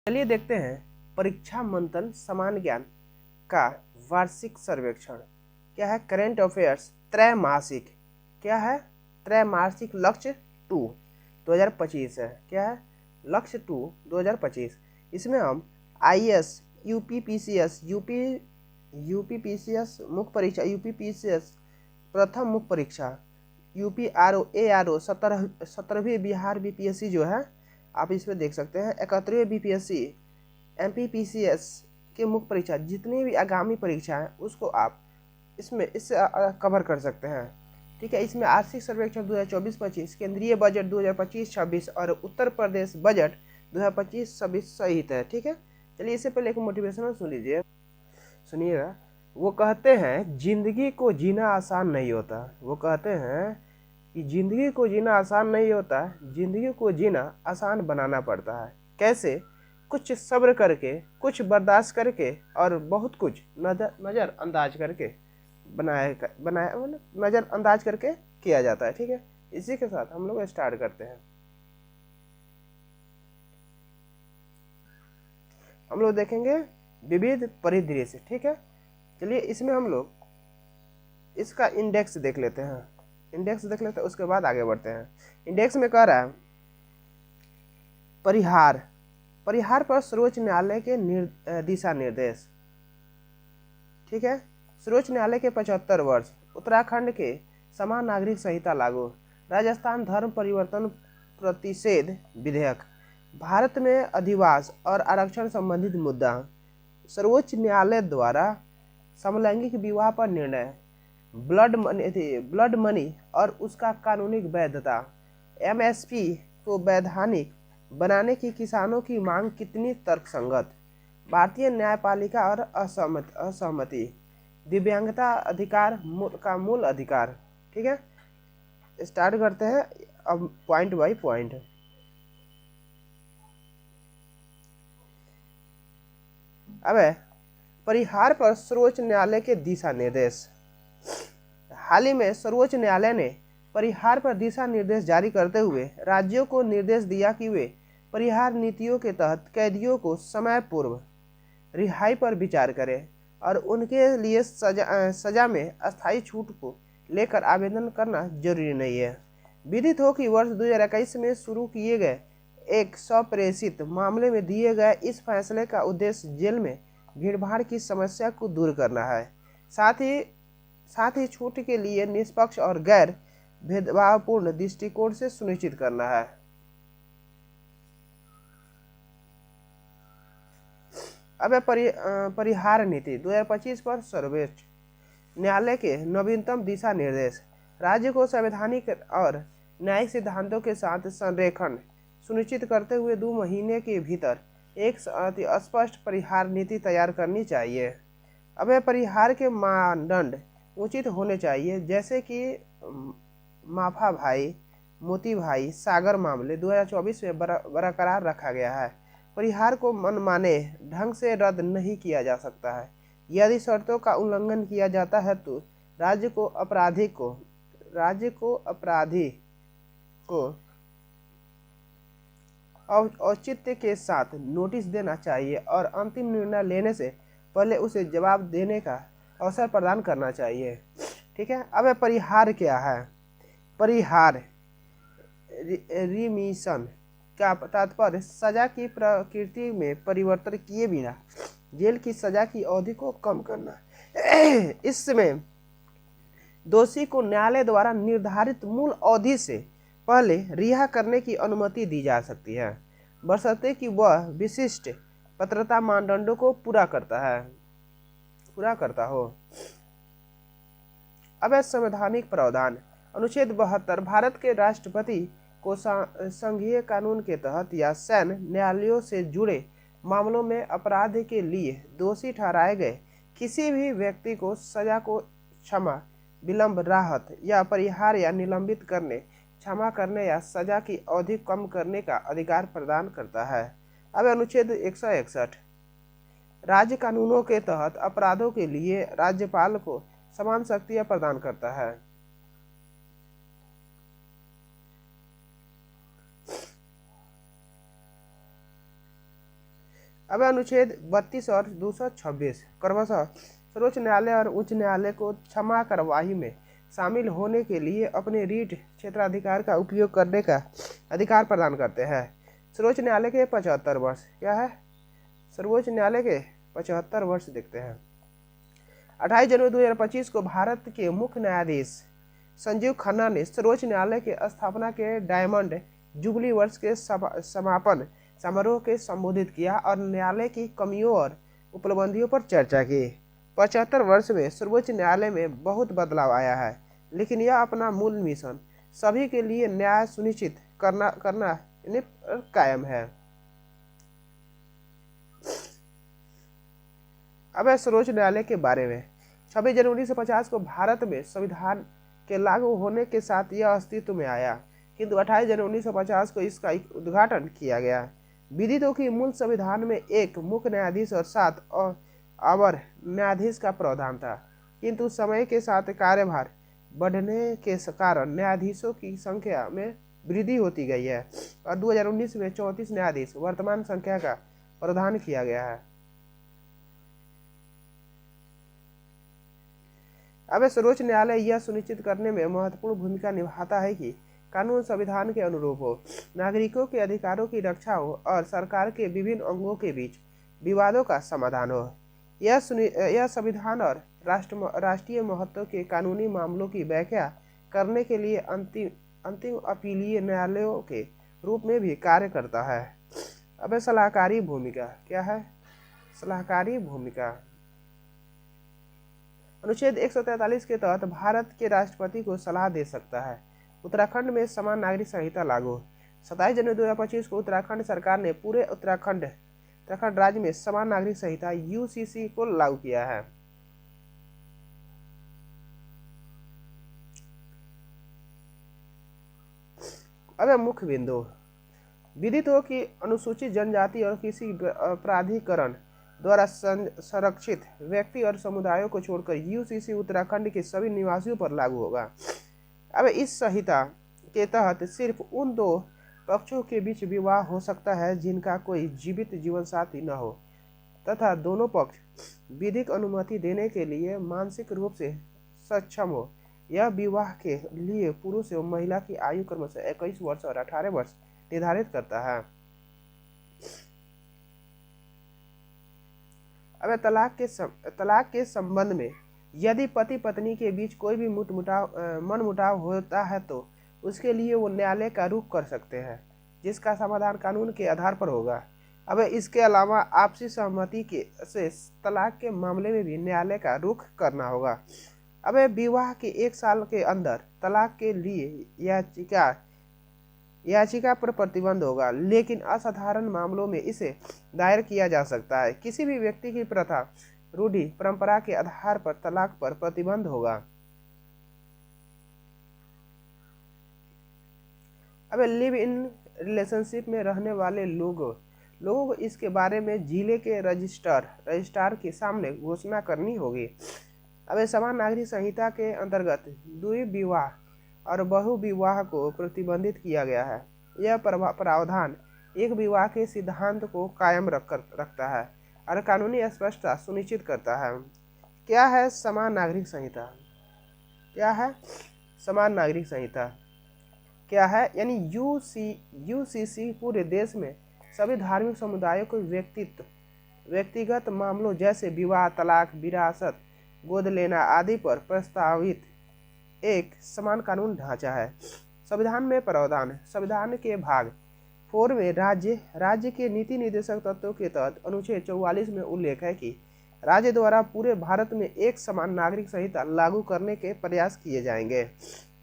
चलिए देखते हैं परीक्षा मंथन समान ज्ञान का वार्षिक सर्वेक्षण क्या है। करेंट अफेयर्स त्रैमासिक क्या है, त्रैमासिक लक्ष्य 2 2025 है। क्या है लक्ष्य 2 2025। इसमें हम आईएएस, यूपीपीसीएस, यूपीपीसीएस मुख्य परीक्षा, यूपीपीसीएस प्रथम मुख्य परीक्षा, यूपीआरओ एआरओ 17वीं बिहार बीपीएससी जो है आप इसमें देख सकते हैं। 71वें बीपीएससी, एमपीपीसीएस के मुख्य परीक्षा, जितनी भी आगामी परीक्षा है उसको आप इससे कवर कर सकते हैं। ठीक है, इसमें आर्थिक सर्वेक्षण 2024-25, केंद्रीय बजट 2025-26 और उत्तर प्रदेश बजट 2025-26 सहित है। ठीक है, चलिए इससे पहले एक मोटिवेशनल सुन लीजिए, सुनिएगा। वो कहते हैं जिंदगी को जीना आसान नहीं होता। वो कहते हैं कि जिंदगी को जीना आसान नहीं होता, जिंदगी को जीना आसान बनाना पड़ता है। कैसे? कुछ सब्र करके, कुछ बर्दाश्त करके और बहुत कुछ नज़रअंदाज करके बनाया मतलब नज़रअंदाज करके किया जाता है। ठीक है, इसी के साथ हम लोग स्टार्ट करते हैं। हम लोग देखेंगे विविध परिदृश्य। ठीक है, चलिए इसमें हम लोग इसका इंडेक्स देख लेते हैं। इंडेक्स देख लेते हैं, उसके बाद आगे बढ़ते हैं। इंडेक्स में कह रहा है परिहार पर सर्वोच्च न्यायालय के दिशा निर्देश। ठीक है, सर्वोच्च न्यायालय के 75 वर्ष, उत्तराखंड के समान नागरिक संहिता लागू, राजस्थान धर्म परिवर्तन प्रतिषेध विधेयक, भारत में अधिवास और आरक्षण संबंधित मुद्दा, सर्वोच्च न्यायालय द्वारा समलैंगिक विवाह पर निर्णय, ब्लड मनी और उसका कानूनी वैधता, एमएसपी को वैधानिक बनाने की किसानों की मांग कितनी तर्कसंगत, भारतीय न्यायपालिका और असहमति, दिव्यांगता अधिकार का मूल अधिकार। ठीक है, स्टार्ट करते हैं अब पॉइंट बाय पॉइंट। अब परिहार पर सर्वोच्च न्यायालय के दिशा निर्देश। हाल ही में सर्वोच्च न्यायालय ने परिहार पर दिशा निर्देश जारी करते हुए राज्यों को निर्देश दिया कि वे परिहार नीतियों के तहत कैदियों को समय पूर्व रिहाई पर विचार करें और उनके लिए सजा में अस्थायी छूट को लेकर आवेदन करना जरूरी नहीं है। विदित हो कि वर्ष 2021 में शुरू किए गए एक स्वप्रेषित मामले में दिए गए इस फैसले का उद्देश्य जेल में भीड़भाड़ की समस्या को दूर करना है, साथ ही छूट के लिए निष्पक्ष और गैर भेदभावपूर्ण दृष्टिकोण से सुनिश्चित करना है। अब परिहार नीति 2025 पर सर्वोच्च न्यायालय के नवीनतम दिशा निर्देश। राज्य को संवैधानिक और न्यायिक सिद्धांतों के साथ संरेखण सुनिश्चित करते हुए 2 महीने के भीतर एक स्पष्ट परिहार नीति तैयार करनी चाहिए। अब परिहार के मानदंड उचित होने चाहिए, जैसे कि माफा भाई, मोती भाई, सागर मामले 2024 में बरकरार रखा गया है। परिहार को मनमाने ढंग से रद्द नहीं किया जा सकता है। यदि शर्तों का उल्लंघन किया जाता है तो राज्य को अपराधी को औचित्य के साथ नोटिस देना चाहिए और अंतिम निर्णय लेने से पहले उसे जवाब देने का अवसर प्रदान करना चाहिए। ठीक है, अब परिहार क्या है? परिहार रिमिशन का तात्पर्य सजा की प्रकृति में परिवर्तन किए बिना जेल की सजा की अवधि को कम करना। इसमें दोषी को न्यायालय द्वारा निर्धारित मूल अवधि से पहले रिहा करने की अनुमति दी जा सकती है, बशर्ते कि वह विशिष्ट पात्रता मानदंडों को पूरा करता हो। अब संवैधानिक प्रावधान। अनुच्छेद 72 भारत के राष्ट्रपति को संघीय कानून के तहत या सैन्य न्यायालयों से जुड़े मामलों में अपराध के लिए दोषी ठहराए गए किसी भी व्यक्ति को सजा को क्षमा, विलंब, राहत या परिहार या निलंबित करने, क्षमा करने या सजा की अवधि कम करने का अधिकार प्रदान करता है। अब अनुच्छेद 161 राज्य कानूनों के तहत अपराधों के लिए राज्यपाल को समान शक्तियां प्रदान करता है। अब अनुच्छेद 32 और 226 क्रमशः सर्वोच्च न्यायालय और उच्च न्यायालय को क्षमा कार्यवाही में शामिल होने के लिए अपने रीट क्षेत्राधिकार का उपयोग करने का अधिकार प्रदान करते हैं। सर्वोच्च न्यायालय के 75 वर्ष क्या है? सर्वोच्च न्यायालय के 75 वर्ष देखते हैं। 28 जनवरी 2025 को भारत के मुख्य न्यायाधीश संजीव खन्ना ने सर्वोच्च न्यायालय के स्थापना के डायमंड जुबली वर्ष के समापन समारोह के संबोधित किया और न्यायालय की कमियों और उपलब्धियों पर चर्चा की। 75 वर्ष में सर्वोच्च न्यायालय में बहुत बदलाव आया है, लेकिन यह अपना मूल मिशन सभी के लिए न्याय सुनिश्चित करना कायम है। अब सर्वोच्च न्यायालय के बारे में 26 जनवरी 1950 को भारत में संविधान के लागू होने के साथ यह अस्तित्व में आया, किंतु 28 जनवरी 1950 को इसका उद्घाटन किया गया। विदितों की मूल संविधान में एक मुख्य न्यायाधीश और 7 अवर न्यायाधीश का प्रावधान था, किंतु समय के साथ कार्यभार बढ़ने के कारण न्यायाधीशों की संख्या में वृद्धि होती गई है और 2019 में 34 न्यायाधीश वर्तमान संख्या का प्रावधान किया गया है। अब सर्वोच्च न्यायालय यह सुनिश्चित करने में महत्वपूर्ण भूमिका निभाता है कि कानून संविधान के अनुरूप हो, नागरिकों के अधिकारों की रक्षा हो और सरकार के विभिन्न अंगों के बीच विवादों का समाधान हो। यह संविधान और राष्ट्रीय महत्व के कानूनी मामलों की व्याख्या करने के लिए अंतिम अपीलीय न्यायालयों के रूप में भी कार्य करता है। अब सलाहकारी भूमिका क्या है? सलाहकारी भूमिका अनुच्छेद 143 के तहत भारत के राष्ट्रपति को सलाह दे सकता है। उत्तराखंड में समान नागरिक संहिता लागू। 27 जनवरी 2025 को उत्तराखंड सरकार ने पूरे उत्तराखंड राज्य में समान नागरिक संहिता यूसीसी को लागू किया है। अब मुख्य बिंदु विदित हो कि अनुसूचित जनजाति और किसी प्राधिकरण द्वारा संरक्षित व्यक्ति और समुदायों को छोड़कर यूसीसी उत्तराखंड के सभी निवासियों पर लागू होगा। अब इस संहिता के तहत सिर्फ उन दो पक्षों के बीच विवाह हो सकता है जिनका कोई जीवित जीवन साथी न हो तथा दोनों पक्ष विधिक अनुमति देने के लिए मानसिक रूप से सक्षम हो। यह विवाह के लिए पुरुष एवं महिला की आयु क्रमशः 21 वर्ष और 18 वर्ष निर्धारित करता है। अब तलाक के संबंध में यदि पति पत्नी के बीच कोई भी मनमुटाव होता है तो उसके लिए वो न्यायालय का रुख कर सकते हैं, जिसका समाधान कानून के आधार पर होगा। अब इसके अलावा आपसी सहमति से तलाक के मामले में भी न्यायालय का रुख करना होगा। अब विवाह के 1 साल के अंदर तलाक के लिए याचिका पर प्रतिबंध होगा, लेकिन असाधारण मामलों में इसे दायर किया जा सकता है। किसी भी व्यक्ति की प्रथा, रूढ़ि, परंपरा के आधार पर तलाक पर प्रतिबंध होगा। अब लिव इन रिलेशनशिप में रहने वाले लोगों को इसके बारे में जिले के रजिस्ट्रार के सामने घोषणा करनी होगी। अब समान नागरिक संहिता के अंतर्गत द्विविवाह विवाह और बहु विवाह को प्रतिबंधित किया गया है। यह प्रावधान एक विवाह के सिद्धांत को कायम रखता है और कानूनी स्पष्टता सुनिश्चित करता है। क्या है समान नागरिक संहिता? क्या है समान नागरिक संहिता? क्या है? यानी यूसीसी पूरे देश में सभी धार्मिक समुदायों को व्यक्तिगत मामलों जैसे विवाह, तलाक, विरासत, गोद लेना आदि पर प्रस्तावित एक समान कानून ढांचा है। संविधान में प्रावधान। संविधान के भाग 4 में राज्य के नीति निर्देशक तत्वों के तहत अनुच्छेद 44 में उल्लेख है कि राज्य द्वारा पूरे भारत में एक समान नागरिक संहिता लागू करने के प्रयास किए जाएंगे।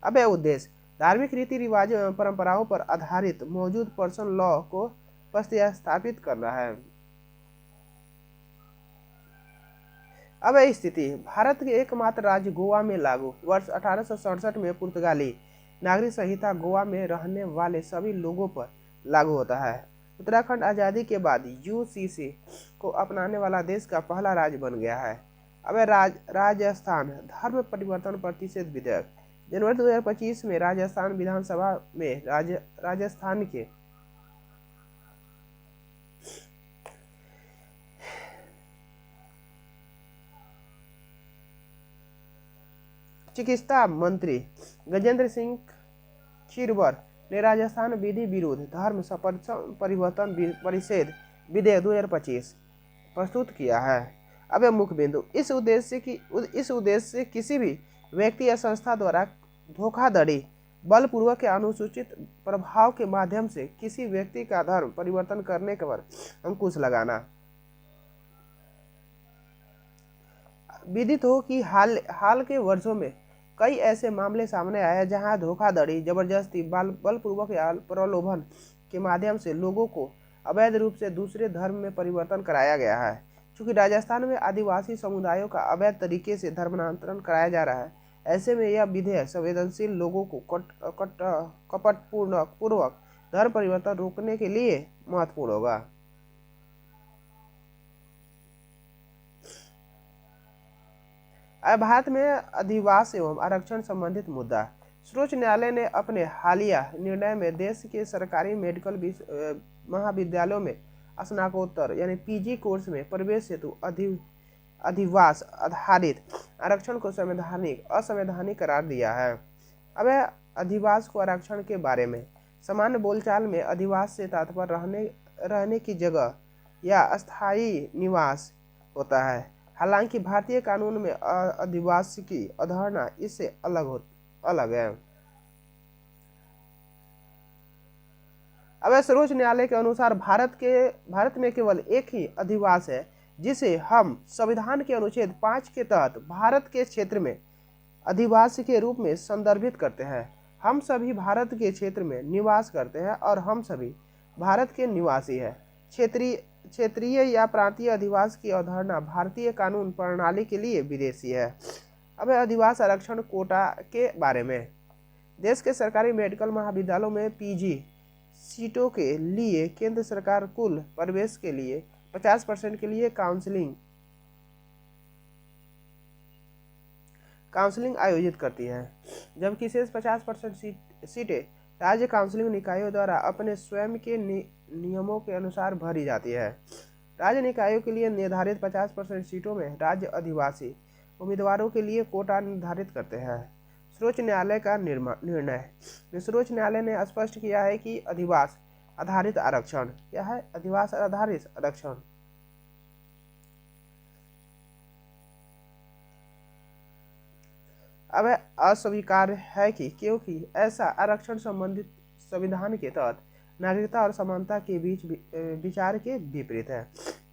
अब यह उद्देश्य धार्मिक रीति रिवाजों एवं परंपराओं पर आधारित मौजूद पर्सन लॉ को स्थापित करना है। अब यह स्थिति भारत के एकमात्र राज्य गोवा में लागू। वर्ष 1867 में पुर्तगाली नागरिक संहिता गोवा में रहने वाले सभी लोगों पर लागू होता है। उत्तराखंड आज़ादी के बाद यूसीसी को अपनाने वाला देश का पहला राज्य बन गया है। अब राजस्थान धर्म परिवर्तन प्रतिषेध विधेयक। जनवरी 2025 में राजस्थान विधानसभा में चिकित्सा मंत्री गजेंद्र सिंह खीरवर ने राजस्थान विधि विरुद्ध धर्म परिवर्तन परिषद विधेयक 2025 प्रस्तुत किया है। अब मुख्य बिंदु, इस उद्देश्य से किसी भी व्यक्ति या संस्था द्वारा धोखाधड़ी, बलपूर्वक या अनुचित प्रभाव के माध्यम से किसी व्यक्ति का धर्म परिवर्तन करने पर अंकुश लगाना। विदित हो कि हाल के वर्षों में कई ऐसे मामले सामने आए जहां धोखाधड़ी, जबरदस्ती, बलपूर्वक या प्रलोभन के माध्यम से लोगों को अवैध रूप से दूसरे धर्म में परिवर्तन कराया गया है। चूंकि राजस्थान में आदिवासी समुदायों का अवैध तरीके से धर्मांतरण कराया जा रहा है, ऐसे में यह विधेयक संवेदनशील लोगों को कपटपूर्वक धर्म परिवर्तन रोकने के लिए महत्वपूर्ण होगा। भारत में अधिवास एवं आरक्षण संबंधित मुद्दा। सर्वोच्च न्यायालय ने अपने हालिया निर्णय में देश के सरकारी मेडिकल महाविद्यालयों में स्नातकोत्तर यानी पीजी कोर्स में प्रवेश हेतु अधिवास आधारित आरक्षण को असंवैधानिक करार दिया है। अब अधिवास को आरक्षण के बारे में सामान्य बोलचाल में अधिवास से तात्पर्य रहने की जगह या अस्थायी निवास होता है। हालांकि भारतीय कानून में अधिवास की अवधारणा इससे अलग है। अब सर्वोच्च न्यायालय के अनुसार भारत में केवल एक ही अधिवास है जिसे हम संविधान के अनुच्छेद 5 के तहत भारत के क्षेत्र में अधिवास के रूप में संदर्भित करते हैं। हम सभी भारत के क्षेत्र में निवास करते हैं और हम सभी भारत के निवासी हैं। क्षेत्रीय या प्रांतीय अधिवास की अवधारणा भारतीय कानून प्रणाली के लिए विदेशी है। अब अधिवास आरक्षण कोटा के बारे में। देश के सरकारी मेडिकल महाविद्यालयों में पीजी सीटों के लिए केंद्र सरकार कुल प्रवेश के लिए 50% के लिए काउंसलिंग आयोजित करती है, जबकि शेष 50% सीटें राज्य काउंसलिंग निकायों द्वारा अपने स्वयं के नियमों के अनुसार भरी जाती है। राज्य निकायों के लिए निर्धारित 50% सीटों में राज्य आदिवासी उम्मीदवारों के लिए कोटा निर्धारित करते हैं। सर्वोच्च न्यायालय का निर्णय। सर्वोच्च न्यायालय ने स्पष्ट किया है कि अधिवास आधारित आरक्षण क्या है। अधिवास आधारित आरक्षण अब अस्वीकार्य है क्योंकि ऐसा आरक्षण संबंधित संविधान के तहत नागरिकता और समानता के बीच विचार के विपरीत है।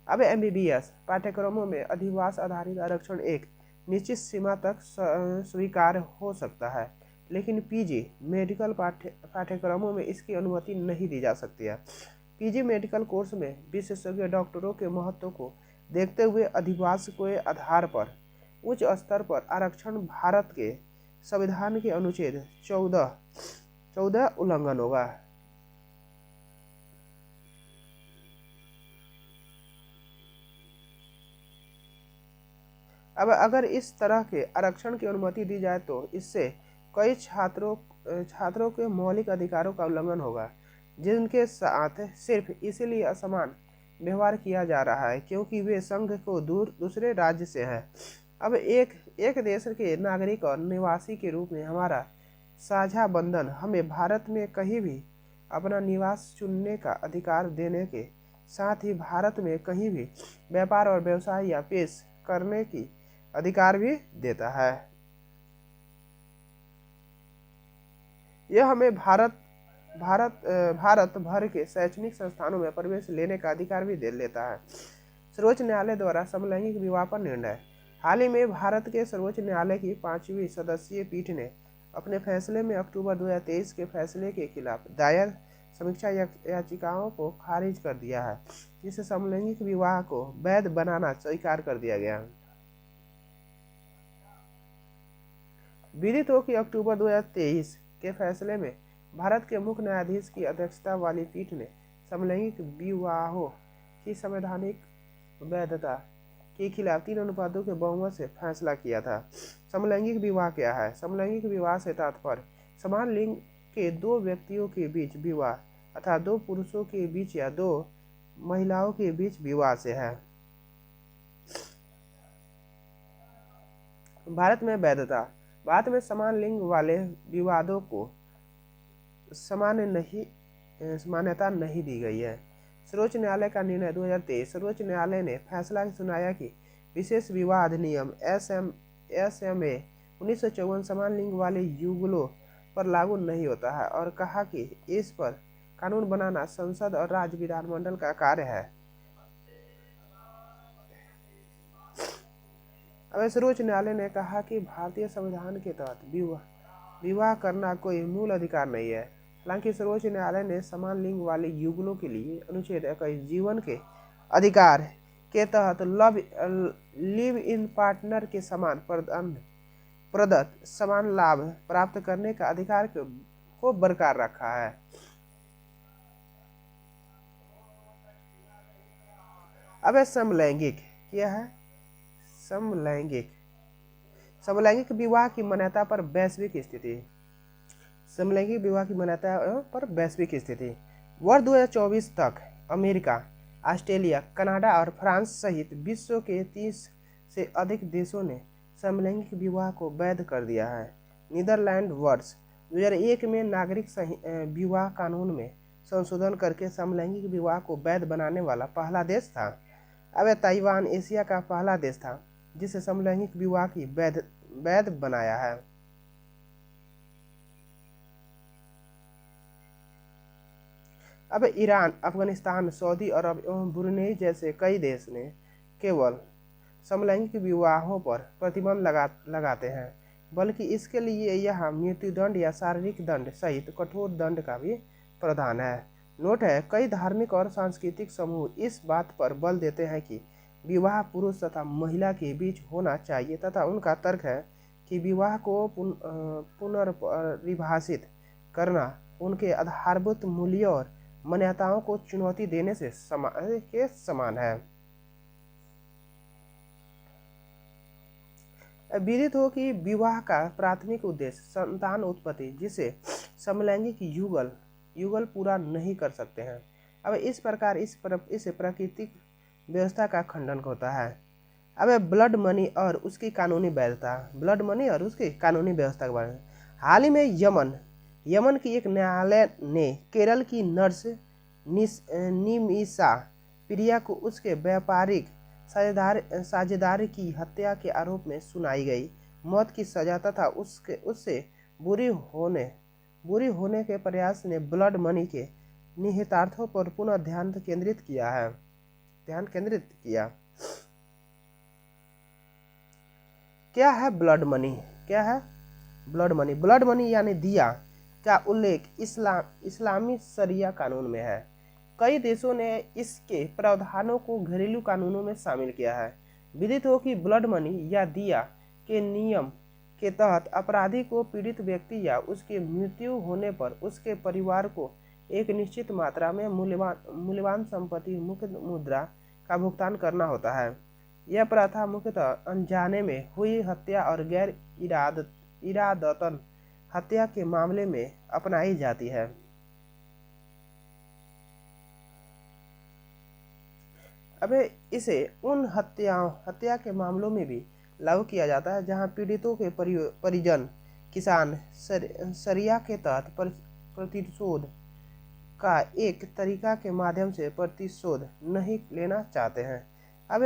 अब एमबीबीएस पाठ्यक्रमों में अधिवास आधारित आरक्षण एक निश्चित सीमा तक स्वीकार्य हो सकता है, लेकिन पीजी मेडिकल पाठ्यक्रमों में इसकी अनुमति नहीं दी जा सकती है। पीजी मेडिकल कोर्स में विशेषज्ञ डॉक्टरों के महत्व को देखते हुए अधिवास के आधार पर उच्च स्तर पर आरक्षण भारत के संविधान के अनुच्छेद 14 उल्लंघन होगा। अब अगर इस तरह के आरक्षण की अनुमति दी जाए तो इससे कई छात्रों के मौलिक अधिकारों का उल्लंघन होगा, जिनके साथ सिर्फ इसलिए असमान व्यवहार किया जा रहा है क्योंकि वे संघ को दूसरे राज्य से हैं। अब एक देश के नागरिक और निवासी के रूप में हमारा साझा बंधन हमें भारत में कहीं भी अपना निवास चुनने का अधिकार देने के साथ ही भारत में कहीं भी व्यापार और व्यवसाय या पेश करने की अधिकार भी देता है। यह हमें भारत भर के शैक्षणिक संस्थानों में प्रवेश लेने का अधिकार भी दे लेता है। सर्वोच्च न्यायालय द्वारा समलैंगिक विवाह पर निर्णय। हाल ही में भारत के सर्वोच्च न्यायालय की 5वीं सदस्यीय पीठ ने अपने फैसले में अक्टूबर 2023 के फैसले के खिलाफ दायर समीक्षा याचिकाओं को खारिज कर दिया है, जिससे समलैंगिक विवाह को वैध बनाना स्वीकार कर दिया गया। विदित हो कि अक्टूबर 2023 के फैसले में भारत के मुख्य न्यायाधीश की अध्यक्षता वाली पीठ ने समलैंगिक विवाहों की संवैधानिक वैधता के खिलाफ 3 के बहुमत से फैसला किया था। समलैंगिक विवाह क्या है? समलैंगिक विवाह से तात्पर्य समान लिंग के दो व्यक्तियों के बीच विवाह अर्थात 2 पुरुषों के बीच या 2 महिलाओं के बीच विवाह से है। भारत में वैधता। बाद में समान लिंग वाले विवादों को मान्यता नहीं दी गई है। सर्वोच्च न्यायालय का निर्णय 2023। सर्वोच्च न्यायालय ने फैसला सुनाया कि विशेष विवाह अधिनियम SMA 1954 समान लिंग वाले युगलों पर लागू नहीं होता है और कहा कि इस पर कानून बनाना संसद और राज्य विधानमंडल का कार्य है। अब सर्वोच्च न्यायालय ने कहा कि भारतीय संविधान के तहत विवाह करना कोई मूल अधिकार नहीं है। हालांकि सर्वोच्च न्यायालय ने समान लिंग वाले युगलों के लिए अनुच्छेद 21 जीवन के अधिकार के तहत लिव इन पार्टनर के समान प्रदत्त समान लाभ प्राप्त करने का अधिकार को बरकरार रखा है। अब समलैंगिक क्या है? समलैंगिक विवाह की मान्यता पर वैश्विक स्थिति। समलैंगिक विवाह की मान्यता पर वैश्विक स्थिति। वर्ष 2024 तक अमेरिका, ऑस्ट्रेलिया, कनाडा और फ्रांस सहित विश्व के 30 से अधिक देशों ने समलैंगिक विवाह को वैध कर दिया है। नीदरलैंड वर्ष 2001 में नागरिक विवाह कानून में संशोधन करके समलैंगिक विवाह को वैध बनाने वाला पहला देश था। अब ताइवान एशिया का पहला देश था जिसे समलैंगिक विवाह की वैध बनाया है। अब ईरान, अफगानिस्तान, सऊदी अरब एवं ब्रुनेई जैसे कई देश ने केवल समलैंगिक विवाहों पर प्रतिबंध लगाते हैं, बल्कि इसके लिए यहाँ मृत्युदंड या शारीरिक दंड सहित कठोर दंड का भी प्रावधान है। नोट है, कई धार्मिक और सांस्कृतिक समूह इस बात पर बल देते हैं कि विवाह पुरुष तथा महिला के बीच होना चाहिए तथा उनका तर्क है कि विवाह को पुनर्परिभाषित करना उनके आधारभूत मूल्यों और मान्यताओं को चुनौती देने से समान है। विदित हो कि विवाह का प्राथमिक उद्देश्य संतान उत्पत्ति, जिसे समलैंगिक युगल पूरा नहीं कर सकते हैं। अब इस प्रकार इस प्राकृतिक व्यवस्था का खंडन होता है। अब ब्लड मनी और उसकी कानूनी वैधता। ब्लड मनी और उसकी कानूनी व्यवस्था के बारे में हाल ही में यमन की एक न्यायालय ने केरल की नर्स निमिषा प्रिया को उसके व्यापारिक साझेदार की हत्या के आरोप में सुनाई गई मौत की सजा तथा उससे बुरी होने के प्रयास ने ब्लड मनी के निहितार्थों पर पुनः ध्यान केंद्रित किया। क्या है ब्लड मनी? ब्लड मनी यानी दिया का उल्लेख इस्लामी शरिया कानून में है। कई देशों ने इसके प्रावधानों को घरेलू कानूनों में शामिल किया है। विदित हो कि ब्लड मनी या दिया के नियम के तहत अपराधी को पीड़ित व्यक्ति या उसकी मृत्यु होने पर उसके परिवार को एक निश्चित मात्रा में मूल्यवान संपत्ति मुद्रा का भुगतान करना होता है। यह प्रथा मुख्यतः अनजाने में हुई हत्या और गैर इरादतन हत्या के मामले में अपनाई जाती है। अब इसे उन हत्या के मामलों में भी लागू किया जाता है जहां पीड़ितों के परिजन किसान शरिया के तहत प्रतिशोध का एक तरीका के माध्यम से प्रतिशोध नहीं लेना चाहते हैं। अब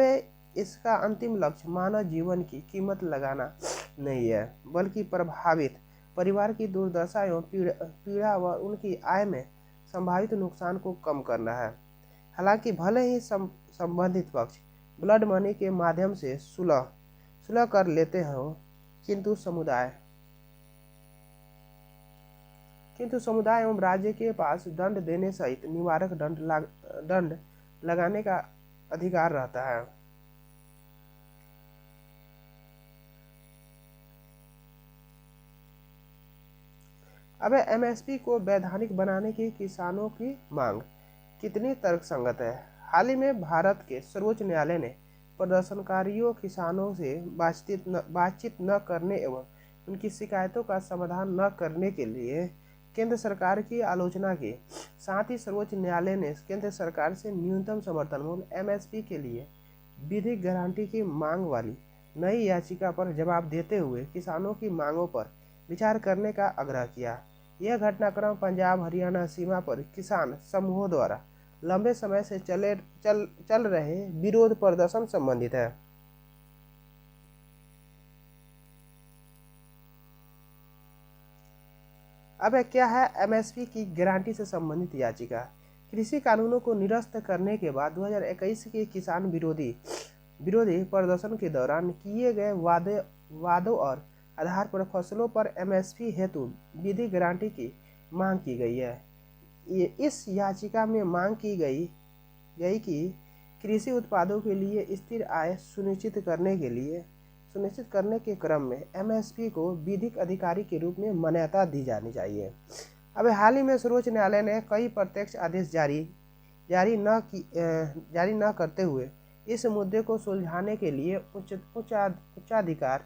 इसका अंतिम लक्ष्य मानव जीवन की कीमत लगाना नहीं है, बल्कि प्रभावित परिवार की दुर्दशा एवं पीड़ा व उनकी आय में संभावित नुकसान को कम करना है। हालांकि भले ही संबंधित पक्ष ब्लड मनी के माध्यम से सुलह कर लेते हो, किंतु समुदाय एवं राज्य के पास दंड देने सहित निवारक दंड लगाने का अधिकार रहता है। अब MSP को वैधानिक बनाने की किसानों की मांग कितनी तर्कसंगत है? हाल ही में भारत के सर्वोच्च न्यायालय ने प्रदर्शनकारियों किसानों से बातचीत न करने एवं उनकी शिकायतों का समाधान न करने के लिए केंद्र सरकार की आलोचना की। साथ ही सर्वोच्च न्यायालय ने केंद्र सरकार से न्यूनतम समर्थन मूल्य MSP के लिए विधिक गारंटी की मांग वाली नई याचिका पर जवाब देते हुए किसानों की मांगों पर विचार करने का आग्रह किया। यह घटनाक्रम पंजाब हरियाणा सीमा पर किसान समूहों द्वारा लंबे समय से चल रहे विरोध प्रदर्शन संबंधित है। अब क्या है एमएसपी की गारंटी से संबंधित याचिका। कृषि कानूनों को निरस्त करने के बाद 2021 के किसान विरोधी प्रदर्शन के दौरान किए गए वादों और आधार पर फसलों पर एमएसपी हेतु विधिक गारंटी की मांग की गई है। इस याचिका में मांग की गई कि कृषि उत्पादों के लिए स्थिर आय सुनिश्चित करने के क्रम में एमएसपी को विधिक अधिकारी के रूप में मान्यता दी जानी चाहिए। अब हाल ही में सर्वोच्च न्यायालय ने कई प्रत्यक्ष आदेश जारी न करते हुए इस मुद्दे को सुलझाने के लिए उच्चाधिकार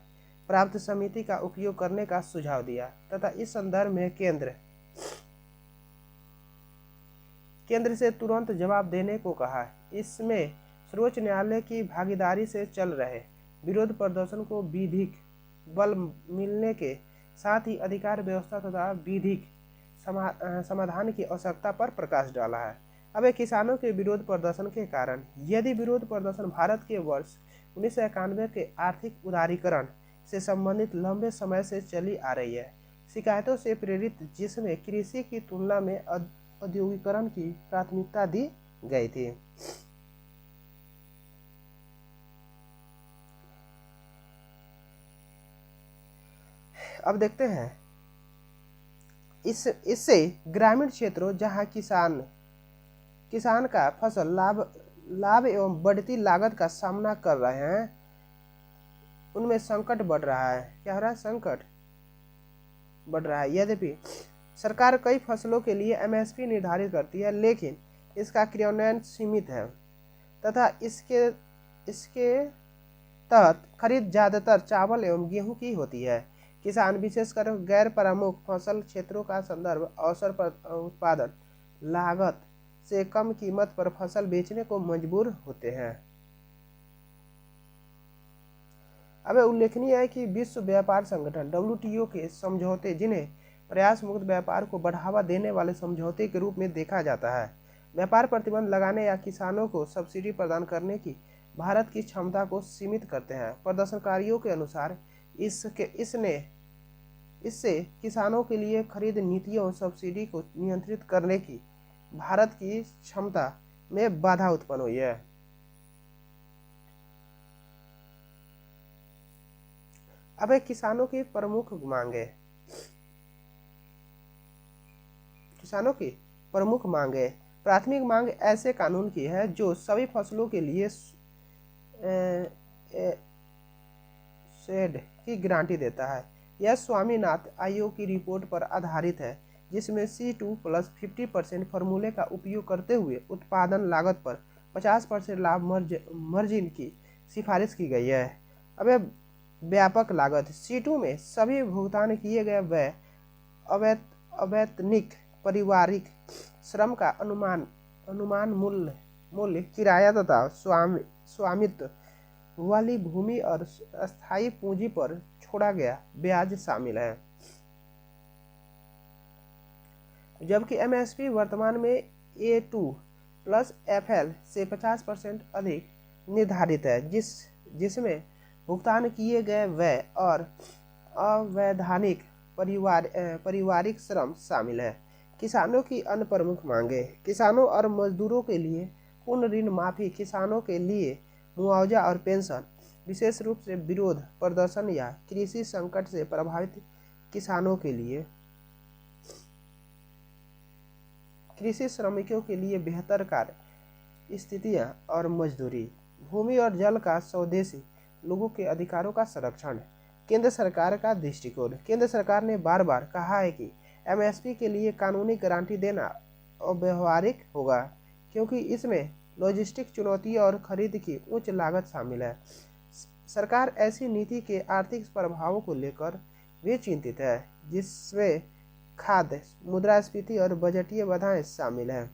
प्राप्त समिति का उपयोग करने का सुझाव दिया तथा इस संदर्भ में केंद्र से तुरंत जवाब देने को कहा। इसमें सर्वोच्च न्यायालय की भागीदारी से चल रहे विरोध प्रदर्शन को विधिक बल मिलने के साथ ही अधिकार व्यवस्था तथा विधिक समाधान की आवश्यकता पर प्रकाश डाला है। अब किसानों के विरोध प्रदर्शन के कारण यदि विरोध प्रदर्शन भारत के वर्ष 1991 के आर्थिक उदारीकरण से संबंधित लंबे समय से चली आ रही है शिकायतों से प्रेरित, जिसमें कृषि की तुलना में औद्योगिकरण की प्राथमिकता दी गई थी। अब देखते हैं इससे ग्रामीण क्षेत्रों जहां किसान का फसल लाभ एवं बढ़ती लागत का सामना कर रहे हैं उनमें संकट बढ़ रहा है। क्या हो रहा है? संकट बढ़ रहा है। यद्यपि सरकार कई फसलों के लिए एमएसपी निर्धारित करती है, लेकिन इसका क्रियान्वयन सीमित है तथा इसके तहत खरीद ज्यादातर चावल एवं गेहूं की होती है। किसान विशेषकर गैर प्रमुख फसल क्षेत्रों का संदर्भ अवसर पर उत्पादन लागत से कम कीमत पर फसल बेचने को मजबूर होते हैं। अब उल्लेखनीय है कि विश्व व्यापार संगठन WTO के समझौते, जिन्हें प्रयास मुक्त व्यापार को बढ़ावा देने वाले समझौते के रूप में देखा जाता है, व्यापार प्रतिबंध लगाने या किसानों को सब्सिडी प्रदान करने की भारत की क्षमता को सीमित करते हैं। प्रदर्शनकारियों के अनुसार इससे किसानों के लिए खरीद नीतियों और सब्सिडी को नियंत्रित करने की भारत की क्षमता में बाधा उत्पन्न हुई है। अब किसानों की प्रमुख मांगे प्राथमिक मांग ऐसे कानून की है जो सभी फसलों के लिए शेड की गारंटी देता है। यह स्वामीनाथन आयोग की रिपोर्ट पर आधारित है, जिसमें C2+50% फार्मूले का उपयोग करते हुए उत्पादन लागत पर 50% लाभ मार्जिन की सिफारिश की गई है। अब व्यापक लागत C2 में सभी भुगतान किए गए व्यय, अवैतनिक पारिवारिक श्रम का अनुमान मूल्य, किराया तथा स्वामित्व वाली भूमि और अस्थायी पूंजी पर छोड़ा गया ब्याज शामिल है। जबकि एमएसपी वर्तमान में A2+FL से 50% अधिक निर्धारित है, जिसमें भुगतान किए गए व्यय और अवैधानिक पारिवारिक श्रम शामिल है। किसानों की अन्य प्रमुख मांगे किसानों और मजदूरों के लिए पूर्ण ऋण माफी, किसानों के लिए मुआवजा और पेंशन, विशेष रूप से विरोध प्रदर्शन या कृषि संकट से प्रभावित किसानों के लिए, कृषि श्रमिकों के लिए बेहतर कार्य स्थितियां और मजदूरी, भूमि और जल का स्वदेशी लोगों के अधिकारों का संरक्षण। केंद्र सरकार का दृष्टिकोण। केंद्र सरकार ने बार बार कहा है कि एमएसपी के लिए कानूनी गारंटी देना अव्यावहारिक होगा, क्योंकि इसमें लॉजिस्टिक चुनौतियां और खरीद की उच्च लागत शामिल है। सरकार ऐसी नीति के आर्थिक प्रभावों को लेकर भी चिंतित है, जिसमें खाद्य, मुद्रास्फीति और बजटीय बाधाएं शामिल हैं।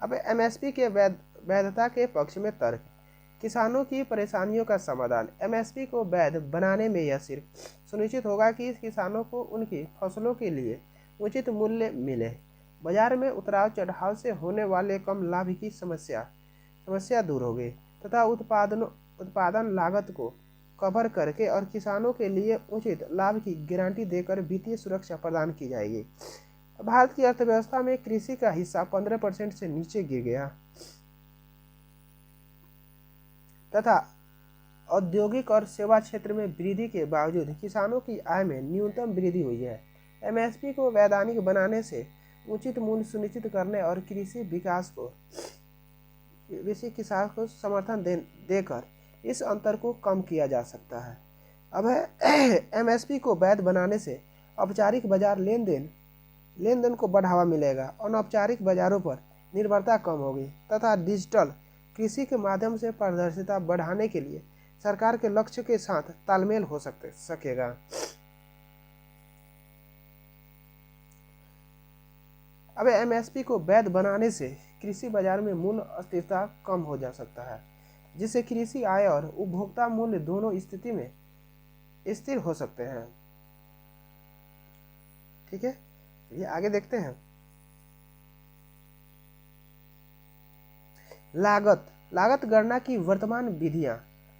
अब एमएसपी के वैधता के पक्ष में तर्क। किसानों की परेशानियों का समाधान। एमएसपी को वैध बनाने में यह सिर्फ सुनिश्चित होगा कि किसानों को उनकी फसलों के लिए उचित मूल्य मिले। बाजार में उतार चढ़ाव से होने वाले कम लाभ की समस्या दूर होगी तथा उत्पादन लागत को कवर करके और किसानों के लिए उचित लाभ की गारंटी देकर वित्तीय सुरक्षा प्रदान की जाएगी। भारत की अर्थव्यवस्था में कृषि का हिस्सा 15% से नीचे गिर गया तथा औद्योगिक और सेवा क्षेत्र में वृद्धि के बावजूद किसानों की आय में न्यूनतम वृद्धि हुई है। एमएसपी को वैधानिक बनाने से उचित मूल्य सुनिश्चित करने और कृषि किसान को समर्थन देकर इस अंतर को कम किया जा सकता है। अब एमएसपी को वैध बनाने से औपचारिक बाजार लेन देन को बढ़ावा मिलेगा, अनौपचारिक बाजारों पर निर्भरता कम होगी तथा डिजिटल कृषि के माध्यम से पारदर्शिता बढ़ाने के लिए सरकार के लक्ष्य के साथ तालमेल हो सकेगा। अब एमएसपी को वैध बनाने से कृषि बाजार में मूल्य अस्थिरता कम हो जा सकता है, जिससे कृषि आय और उपभोक्ता मूल्य दोनों स्थिति में स्थिर हो सकते हैं। ठीक है, ये आगे देखते हैं। लागत गणना की वर्तमान विधियां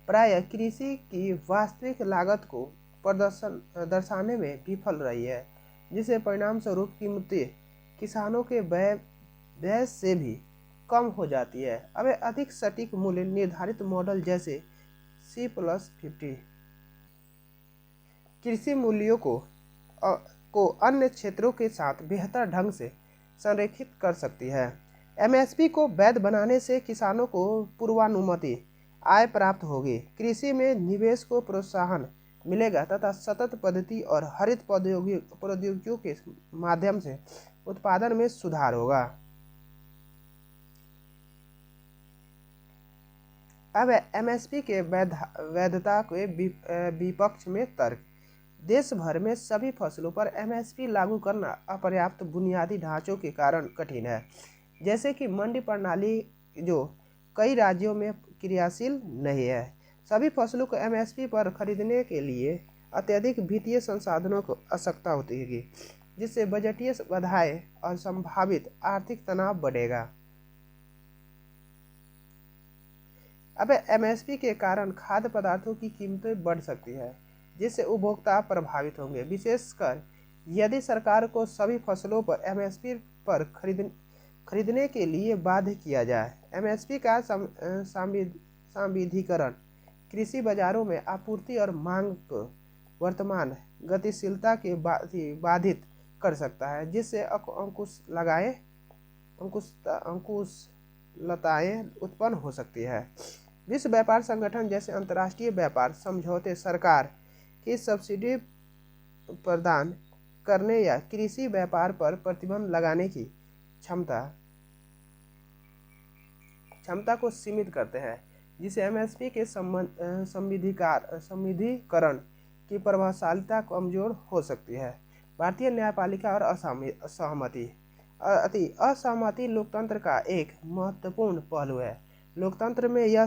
प्रायः कृषि की वास्तविक लागत को दर्शाने में विफल रही है, जिससे परिणाम स्वरूप कीमतें किसानों के व्यय से भी कम हो जाती है। अब अधिक सटीक मूल्य निर्धारित मॉडल जैसे C+50 कृषि मूल्यों को अन्य क्षेत्रों के साथ बेहतर ढंग से संरेखित कर सकती है। एमएसपी को वैध बनाने से किसानों को पूर्वानुमानित आय प्राप्त होगी, कृषि में निवेश को प्रोत्साहन मिलेगा तथा सतत पद्धति और हरित प्रौद्योगिकियों के माध्यम से उत्पादन में सुधार होगा। अब एमएसपी के वैधता के विपक्ष में तर्क। देश भर में सभी फसलों पर एमएसपी लागू करना अपर्याप्त बुनियादी ढांचों के कारण कठिन है, जैसे कि मंडी प्रणाली जो कई राज्यों में क्रियाशील नहीं है। सभी फसलों को एमएसपी पर खरीदने के लिए अत्यधिक वित्तीय संसाधनों की आवश्यकता होती है, जिससे बजटीय बाधाएं और संभावित आर्थिक तनाव बढ़ेगा। अब एमएसपी के कारण खाद्य पदार्थों की कीमतें बढ़ सकती है, जिससे उपभोक्ता प्रभावित होंगे, विशेषकर यदि सरकार को सभी फसलों पर एमएसपी पर खरीदने के लिए बाध्य किया जाए। एमएसपी का संविधिकरण कृषि बाजारों में आपूर्ति और मांग को वर्तमान गतिशीलता के बाधित कर सकता है, जिससे अंकुशलताएं उत्पन्न हो सकती है। विश्व व्यापार संगठन जैसे अंतर्राष्ट्रीय व्यापार समझौते सरकार की सब्सिडी प्रदान करने या कृषि व्यापार पर प्रतिबंध लगाने की क्षमता को सीमित करते हैं, जिससे एमएसपी के संविधिकरण की प्रभावशीलता कमजोर हो सकती है। भारतीय न्यायपालिका और असहमति लोकतंत्र का एक महत्वपूर्ण पहलू है। लोकतंत्र में यह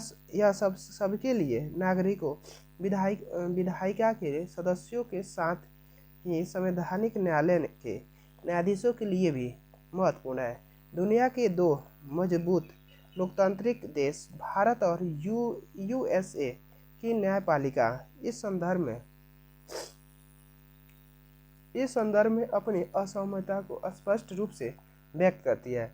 सबके लिए नागरिकों, विधायिका के सदस्यों के साथ ही संवैधानिक न्यायालय के न्यायाधीशों के लिए भी महत्वपूर्ण है। दुनिया के दो मजबूत लोकतांत्रिक देश भारत और यूएसए की न्यायपालिका इस संदर्भ में अपनी असहमति को स्पष्ट रूप से व्यक्त करती है।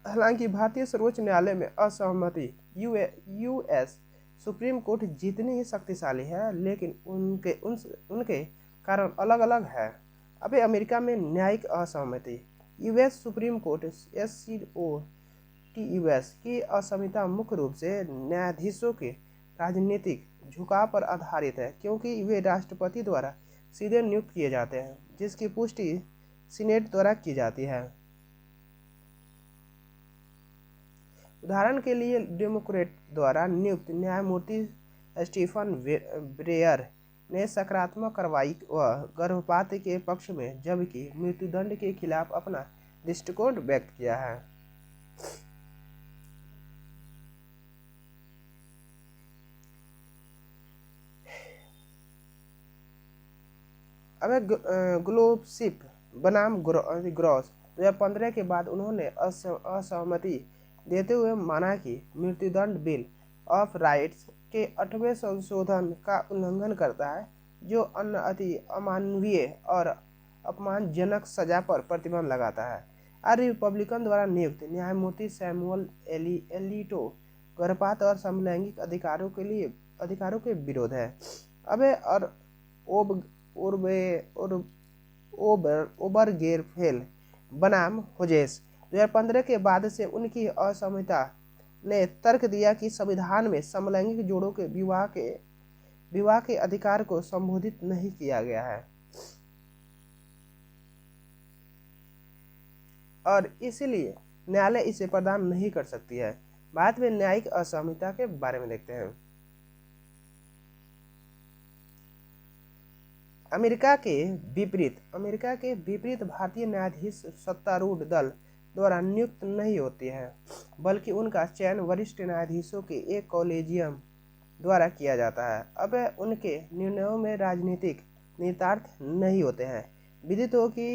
हालांकि भारतीय सर्वोच्च न्यायालय में असहमति यूएस सुप्रीम कोर्ट जितनी ही शक्तिशाली है, लेकिन उनके कारण अलग अलग है। अभी अमेरिका में न्यायिक असहमति यूएस सुप्रीम कोर्ट SCOTUS की असहमति मुख्य रूप से न्यायाधीशों के राजनीतिक झुकाव पर आधारित है, क्योंकि वे राष्ट्रपति द्वारा सीधे नियुक्त किए जाते हैं, जिसकी पुष्टि सीनेट द्वारा की जाती है। उदाहरण के लिए डेमोक्रेट द्वारा नियुक्त न्यायमूर्ति स्टीफन ब्रेयर ने सकारात्मक कार्रवाई व गर्भपात के पक्ष में, जबकि मृत्युदंड के खिलाफ अपना दृष्टिकोण व्यक्त किया है। अब ग्लोबशिप बनाम ग्रॉस 2015 के बाद उन्होंने असहमति देते हुए माना कि मृत्युदंड बिल ऑफ राइट्स के 8वें संशोधन का उल्लंघन करता है, जो अन्य अति अमानवीय और अपमानजनक सजा पर प्रतिबंध लगाता है। और रिपब्लिकन द्वारा नियुक्त न्यायमूर्ति सैमुअल एलिटो गर्भपात और समलैंगिक अधिकारों के विरोध है। अबे और ओबरगेरफेल बनाम होजेस 2015 के बाद से उनकी असंहिता ने तर्क दिया कि संविधान में समलैंगिक जोड़ों के विवाह के अधिकार को संबोधित नहीं किया गया है और इसलिए न्यायालय इसे प्रदान नहीं कर सकती है। बाद में न्यायिक असंहिता के बारे में देखते हैं। अमेरिका के विपरीत भारतीय न्यायाधीश सत्तारूढ़ दल द्वारा नियुक्त नहीं होते हैं, बल्कि उनका चयन वरिष्ठ न्यायाधीशों के एक कॉलेजियम द्वारा किया जाता है। अब उनके निर्णयों में राजनीतिक निहितार्थ नहीं होते हैं। विदित हो कि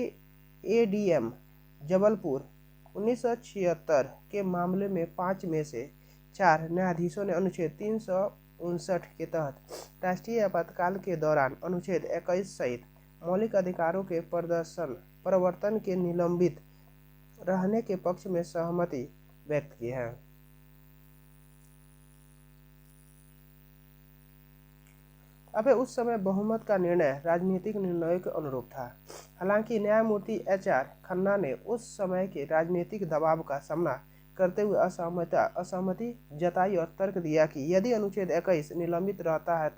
एडीएम जबलपुर 1976 के मामले में 5 में से 4 न्यायाधीशों ने अनुच्छेद 359 के तहत राष्ट्रीय आपातकाल के दौरान अनुच्छेद 21 सहित मौलिक अधिकारों के प्रवर्तन के निलंबित रहने के पक्ष में सहमति व्यक्त की है। अब उस समय बहुमत का निर्णय राजनीतिक निर्णयों के अनुरूप था। हालांकि न्यायमूर्ति HR खन्ना ने उस समय के राजनीतिक दबाव का सामना करते हुए असहमति जताई और तर्क दिया कि यदि अनुच्छेद 21 निलंबित रहता है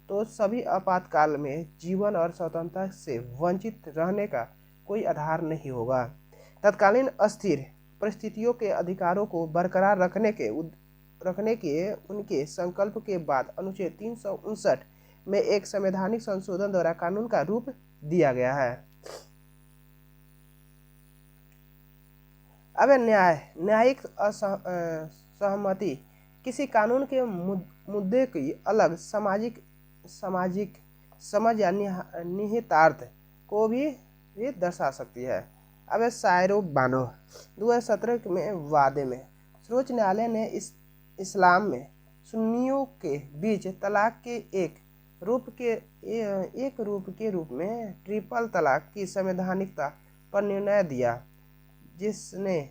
तो सभी आपातकाल में जीवन और स्वतंत्रता से वंचित रहने का कोई आधार नहीं होगा। तत्कालीन अस्थिर परिस्थितियों के अधिकारों को बरकरार रखने के उनके संकल्प के बाद अनुच्छेद 359 में एक संवैधानिक संशोधन द्वारा कानून का रूप दिया गया है। अब न्यायिक असहमति किसी कानून के मुद्दे की अलग सामाजिक समझ या निहितार्थ को भी दर्शा सकती है। अब सायरो बानो 2017 में वादे में सर्वोच्च न्यायालय ने इस्लाम में सुन्नियों के बीच तलाक के एक रूप के रूप में ट्रिपल तलाक की संवैधानिकता पर निर्णय दिया, जिसने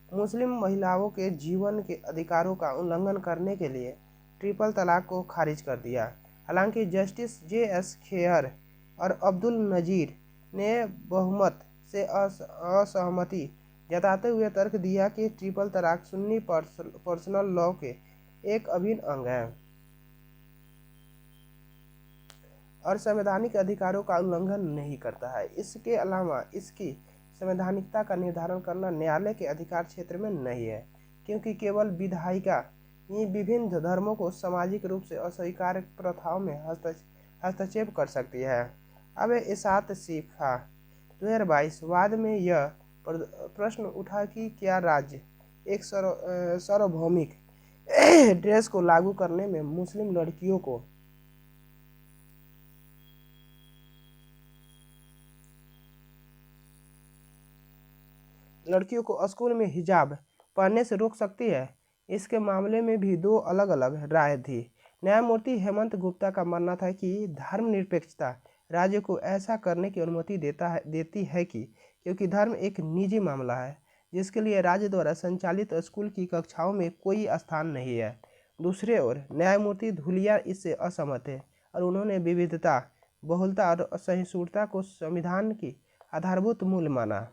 मुस्लिम महिलाओं के जीवन के अधिकारों का उल्लंघन करने के लिए ट्रिपल तलाक को खारिज कर दिया। हालांकि जस्टिस JS खेयर और अब्दुल नजीर ने बहुमत से असहमति जताते हुए तर्क दिया कि ट्रिपल तलाक सुन्नी पर्सनल लॉ के एक अभिन्न अंग है और संवैधानिक अधिकारों का उल्लंघन नहीं करता है। इसके अलावा इसकी संवैधानिकता का निर्धारण करना न्यायालय के अधिकार क्षेत्र में नहीं है, क्योंकि केवल विधायिका ही विभिन्न धर्मों को सामाजिक रूप से अस्वीकार्य प्रथाओं में हस्तक्षेप कर सकती है। अब इसात शिफा 2022 वाद में यह प्रश्न उठा कि क्या राज्य एक सार्वभौमिक ड्रेस को लागू करने में मुस्लिम लड़कियों को स्कूल में हिजाब पहनने से रोक सकती है। इसके मामले में भी 2 अलग अलग राय थी। न्यायमूर्ति हेमंत गुप्ता का मानना था कि धर्मनिरपेक्षता राज्य को ऐसा करने की अनुमति देती है क्योंकि धर्म एक निजी मामला है, जिसके लिए राज्य द्वारा संचालित स्कूल की कक्षाओं में कोई स्थान नहीं है। दूसरी ओर न्यायमूर्ति धुलिया इससे असहमत थे और उन्होंने विविधता, बहुलता और सहिष्णुता को संविधान की आधारभूत मूल्य माना।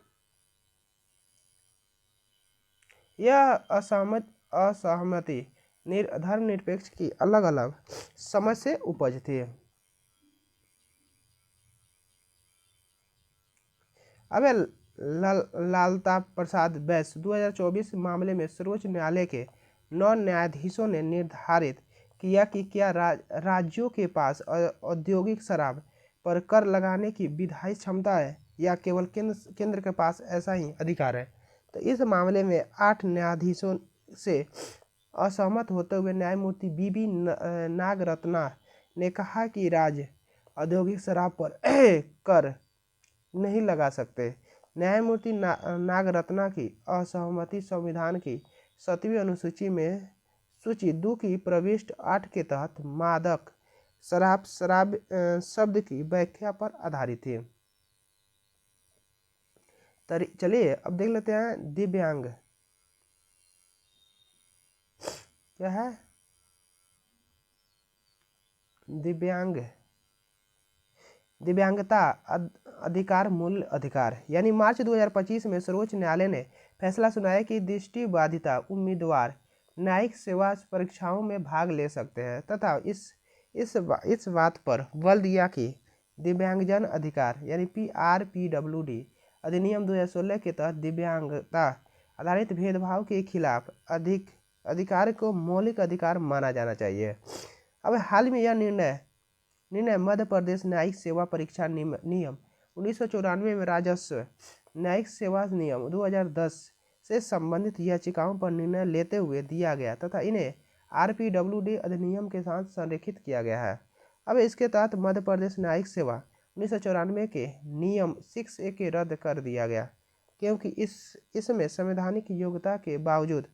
यह असहमति धर्मनिरपेक्ष की अलग अलग समझ से उपज थी। अब लालता प्रसाद बैस 2024 मामले में सर्वोच्च न्यायालय के 9 न्यायाधीशों ने निर्धारित किया कि क्या राज्यों के पास औद्योगिक शराब पर कर लगाने की विधायी क्षमता है या केवल केंद्र के पास ऐसा ही अधिकार है। तो इस मामले में 8 न्यायाधीशों से असहमत होते हुए न्यायमूर्ति BB नागरत्ना ने कहा कि राज्य औद्योगिक शराब पर कर नहीं लगा सकते। न्यायमूर्ति नागरत्ना की असहमति संविधान की 7वीं अनुसूची में सूची 2 की प्रविष्ट 8 के तहत मादक शराब शब्द की व्याख्या पर आधारित थी। चलिए अब देख लेते हैं दिव्यांग क्या है। दिव्यांगता अधिकार मूल अधिकार यानी मार्च 2025 में सर्वोच्च न्यायालय ने फैसला सुनाया कि दृष्टिबाधिता उम्मीदवार न्यायिक सेवा परीक्षाओं में भाग ले सकते हैं तथा इस बात पर बल दिया कि दिव्यांगजन अधिकार यानी PRPWD अधिनियम 2016 के तहत दिव्यांगता आधारित भेदभाव के खिलाफ अधिकार को मौलिक अधिकार माना जाना चाहिए। अब हाल में यह निर्णय मध्य प्रदेश न्यायिक सेवा परीक्षा नियम 1994 में राजस्व न्यायिक सेवा नियम 2010 से संबंधित याचिकाओं पर निर्णय लेते हुए दिया गया तथा इन्हें RPWD अधिनियम के साथ संरेखित किया गया है। अब इसके तहत मध्य प्रदेश न्यायिक सेवा 1994 के नियम 6A के रद्द कर दिया गया क्योंकि इसमें संवैधानिक योग्यता के बावजूद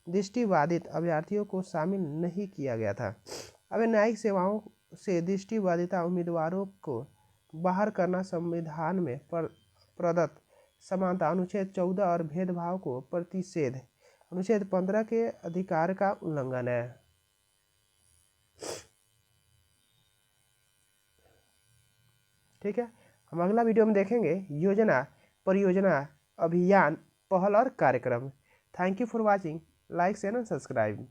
दृष्टिबाधित अभ्यर्थियों को शामिल नहीं किया गया था। अब न्यायिक सेवाओं से दृष्टिबाधिता उम्मीदवारों को बाहर करना संविधान में प्रदत्त समानता अनुच्छेद 14 और भेदभाव को प्रतिषेध अनुच्छेद 15 के अधिकार का उल्लंघन है। ठीक है, हम अगला वीडियो में देखेंगे योजना, परियोजना, अभियान, पहल और कार्यक्रम। Thank you for watching. Like share and subscribe.